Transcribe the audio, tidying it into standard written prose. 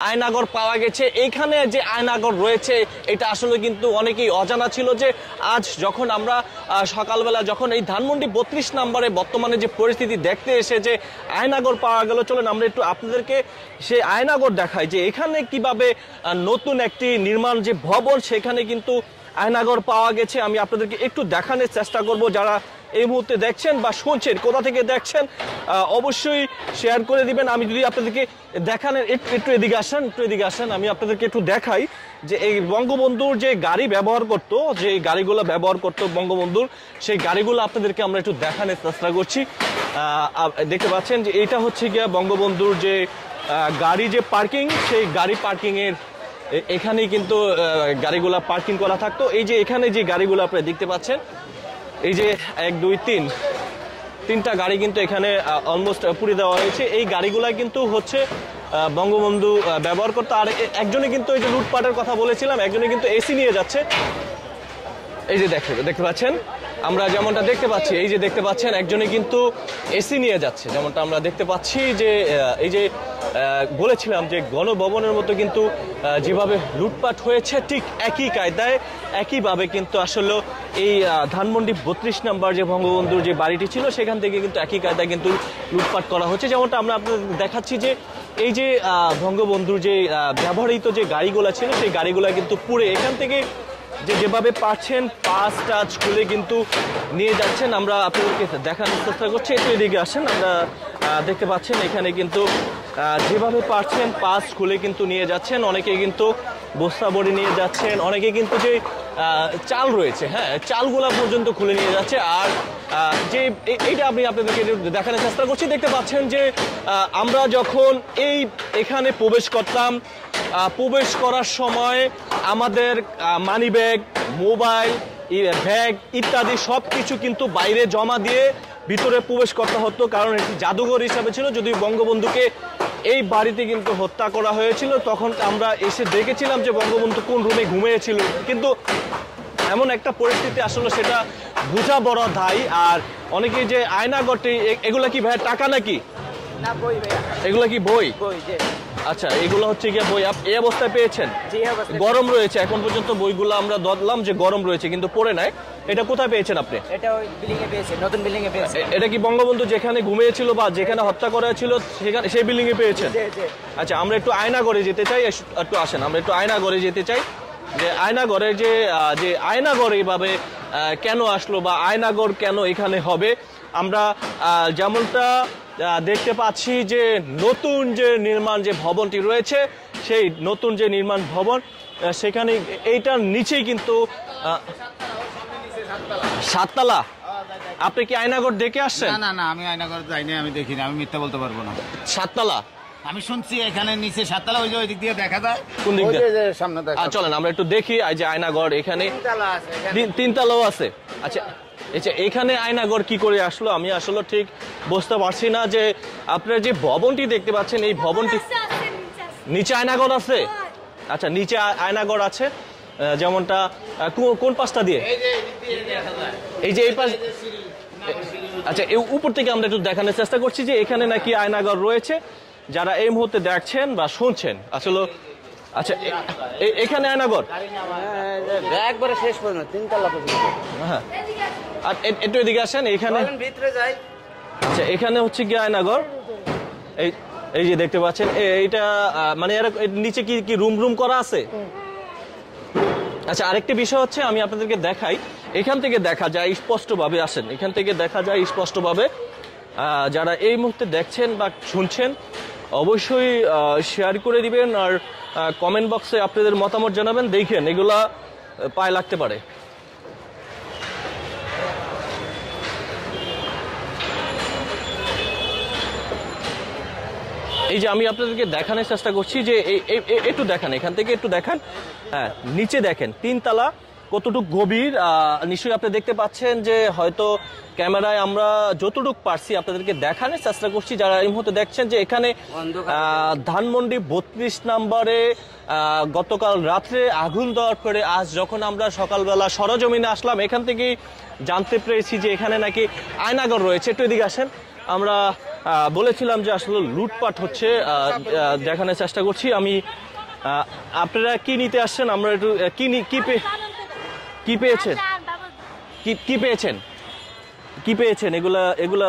আয়নাগর পাওয়া গেছে। এইখানে যে আয়নাগর রয়েছে এটা আসলে কিন্তু অনেকেই অজানা ছিল যে আজ যখন আমরা সকালবেলা যখন এই ধানমন্ডি 32 নম্বরে বর্তমানে যে পরিস্থিতি দেখতে এসে যে আয়নাগর পাওয়া গেল, চলেন আমরা একটু আপনাদেরকে সেই আয়নাগর দেখাই যে এখানে কিভাবে নতুন একটি নির্মাণ যে ভবন সেখানে কিন্তু আয়নাগর পাওয়া গেছে। আমি আপনাদেরকে একটু দেখানোর চেষ্টা করব। যারা এই মুহূর্তে দেখছেন বা শুনছেন, কোথা থেকে দেখছেন অবশ্যই শেয়ার করে দিবেন। আমি যদি আপনাদেরকে দেখানোর একটু এদিকে আসেন, আমি আপনাদেরকে একটু দেখাই যে এই বঙ্গবন্ধুর যে গাড়ি ব্যবহার করতো, যে গাড়িগুলো ব্যবহার করতো বঙ্গবন্ধুর, সেই গাড়িগুলো আপনাদেরকে আমরা একটু দেখানোর চেষ্টা করছি। দেখতে পাচ্ছেন যে এটা হচ্ছে গিয়া বঙ্গবন্ধুর যে গাড়ি যে পার্কিং, সেই গাড়ি পার্কিংয়ের এখানেই কিন্তু গাড়িগুলা পার্কিং করা থাকতো। এই যে এখানে যে গাড়িগুলো আপনারা দেখতে পাচ্ছেন, এই যে 1 2 3 তিনটা গাড়ি কিন্তু এখানে অলমোস্ট পুড়ে দেওয়া হয়েছে। এই গাড়িগুলা কিন্তু হচ্ছে বঙ্গবন্ধু ব্যবহার করতো। আর একজনে কিন্তু এই যে লুটপাটের কথা বলেছিলাম, একজনে কিন্তু এসি নিয়ে যাচ্ছে। এই যে দেখতে পাচ্ছেন, আমরা যেমনটা দেখতে পাচ্ছি, এই যে দেখতে পাচ্ছেন একজনে কিন্তু এসি নিয়ে যাচ্ছে, যেমনটা আমরা দেখতে পাচ্ছি। যে এই যে বলেছিলাম যে গণভবনের মতো কিন্তু যেভাবে লুটপাট হয়েছে ঠিক একই কায়দায় একইভাবে কিন্তু আসলে এই ধানমন্ডি 32 নম্বর যে বঙ্গবন্ধুর যে বাড়িটি ছিল সেখান থেকে কিন্তু একই কায়দায় কিন্তু লুটপাট করা হচ্ছে। যেমনটা আমরা আপনাদের দেখাচ্ছি যে এই যে বঙ্গবন্ধুর যে ব্যবহৃত যে গাড়িগুলো ছিল সেই গাড়িগুলো কিন্তু পুড়ে এখান থেকে যেভাবে পাচ্ছেন পাস টাচ খুলে কিন্তু নিয়ে যাচ্ছেন। আমরা আপনাদেরকে দেখানোর চেষ্টা করছি, একটু এদিকে আসেন। আমরা দেখতে পাচ্ছেন এখানে কিন্তু যেভাবে পাচ্ছেন পাস খুলে কিন্তু নিয়ে যাচ্ছেন। অনেকে কিন্তু বস্তা বড়ি নিয়ে যাচ্ছেন, অনেকে কিন্তু যে চাল রয়েছে, হ্যাঁ, চালগুলা পর্যন্ত খুলে নিয়ে যাচ্ছে। আর যে এইটা আমি আপনাদেরকে দেখানোর চেষ্টা করছি। দেখতে পাচ্ছেন যে আমরা যখন এখানে প্রবেশ করতাম, প্রবেশ করার সময় আমাদের মানি ব্যাগ, মোবাইল, ব্যাগ ইত্যাদি সব কিছু কিন্তু বাইরে জমা দিয়ে ভিতরে প্রবেশ করতে হতো, কারণ এটি জাদুঘর হিসাবে ছিল। যদি বঙ্গবন্ধুকে এই বাড়িতে কিন্তু হত্যা করা হয়েছিল, তখন আমরা এসে দেখেছিলাম যে বঙ্গবন্ধু কোন রুমে ঘুমিয়েছিল। কিন্তু এমন একটা পরিস্থিতি আসলে সেটা বোঝা বড় দায়। আর অনেকে যে আয়নাগরটি, এগুলা কি ভাই টাকা নাকি? না, বই ভাইয়া। এগুলা কি বই? বই, জি। আচ্ছা, এগুলো হচ্ছে গিয়ে বই। এই অবস্থায় পেয়েছেন? জি, অবস্থায় গরম রয়েছে এখন পর্যন্ত বইগুলো আমরা ধরলাম যে গরম রয়েছে, কিন্তু পড়ে নাই। এটা কোথায় পেয়েছেন আপনি? এটা ওই বিল্ডিং এ পেয়েছে, নতুন বিল্ডিং এ পেয়েছে। এটা কি বঙ্গবন্ধু যেখানে ঘুমিয়েছিল বা যেখানে হত্যা করা ছিল সেখানে, সেই বিল্ডিং এ পেয়েছেন? জি, জি। আচ্ছা, আমরা একটু আয়নাগরে যেতে চাই, একটু আসেন, আমরা একটু আয়নাগরে যেতে চাই। যে আয়নাগরে যে আয়নাগর এইভাবে কেন আসলো বা আয়নাগর কেন এখানে হবে, আমরা যেমনটা দেখতে পাচ্ছি যে নতুন যে নির্মাণ যে ভবনটি রয়েছে, সেই নতুন যে নির্মাণ ভবন সেখানে এইটার নিচেই কিন্তু 7 তলা। আপনি কি আয়নাগর দেখে আসছেন? না না, আমি আয়নাগর যাইনি, আমি দেখিনি, আমি মিথ্যা বলতে পারবো না। 7 তলা আমি শুনছি এখানে নিচে 7 তলা, ওই দিক দিয়ে দেখা যায়। কোন দিক দিয়ে? সামনে দেখা। চলেন আমরা একটু দেখি। এই যে আয়নাগর এখানে 3 তলাও আছে। আচ্ছা, এখানে আয়নাগর কি করে আসলো আমি আসলে ঠিক বুঝতে পারছি না। যে আপনারা যে ভবনটি দেখতে পাচ্ছেন, এই ভবনটি নিচে আয়নাগর আছে? আচ্ছা, নিচে আয়নাগর আছে, যেমনটা কোন পাশটা দিয়ে? এই যে এই পাশ। আচ্ছা, এই উপর থেকে আমরা একটু দেখানোর চেষ্টা করছি যে এখানে নাকি আয়নাগর রয়েছে। যারা এই মুহূর্তে দেখছেন বা শুনছেন আসলে, আচ্ছা এখানে আয়নাগর একবারে শেষ পর্যন্ত 3 তলা পর্যন্ত। হ্যাঁ, আর একটু এদিকে আসেন। এখানে ভিতরে যাই। আচ্ছা, এখানে হচ্ছে কি আয়নাগর। এই যে দেখতে পাচ্ছেন, এইটা মানে এর নিচে কি রুম করা আছে? আচ্ছা, আরেকটি বিষয় হচ্ছে আমি আপনাদেরকে দেখাই। এখান থেকে দেখা যায় স্পষ্টভাবে, আসেন, এখান থেকে দেখা যায় স্পষ্টভাবে। যারা এই মুহূর্তে দেখছেন বা শুনছেন অবশ্যই শেয়ার করে দিবেন আর কমেন্ট বক্সে আপনাদের মতামত জানাবেন। দেখেন, এগুলা পায়ে লাগতে পারে। এই যে আমি আপনাদেরকে দেখানোর চেষ্টা করছি যে একটু দেখান, এখান থেকে একটু দেখান। হ্যাঁ, নিচে দেখেন 3 তলা কতটুকু গভীর নিশ্চয়ই আপনি দেখতে পাচ্ছেন। যে হয়তো ক্যামেরায় আমরা যতটুকু পারছি আপনাদেরকে দেখানোর চেষ্টা করছি। যারা এই মুহূর্তে দেখছেন যে এখানে ধানমন্ডি 32 নম্বরে গতকাল রাত্রে আগুন দেওয়ার পরে আজ যখন আমরা সকালবেলা সরজমিনে আসলাম, এখান থেকেই জানতে পেরেছি যে এখানে নাকি আয়নাগর রয়েছে। একটু এদিকে আসেন, আমরা বলেছিলাম যে আসলে লুটপাট হচ্ছে, দেখানোর চেষ্টা করছি আমি। আপনারা কি নিতে আসছেন? আমরা একটু কি পেয়েছেন, কি পেয়েছেন, কি পেয়েছেন? এগুলা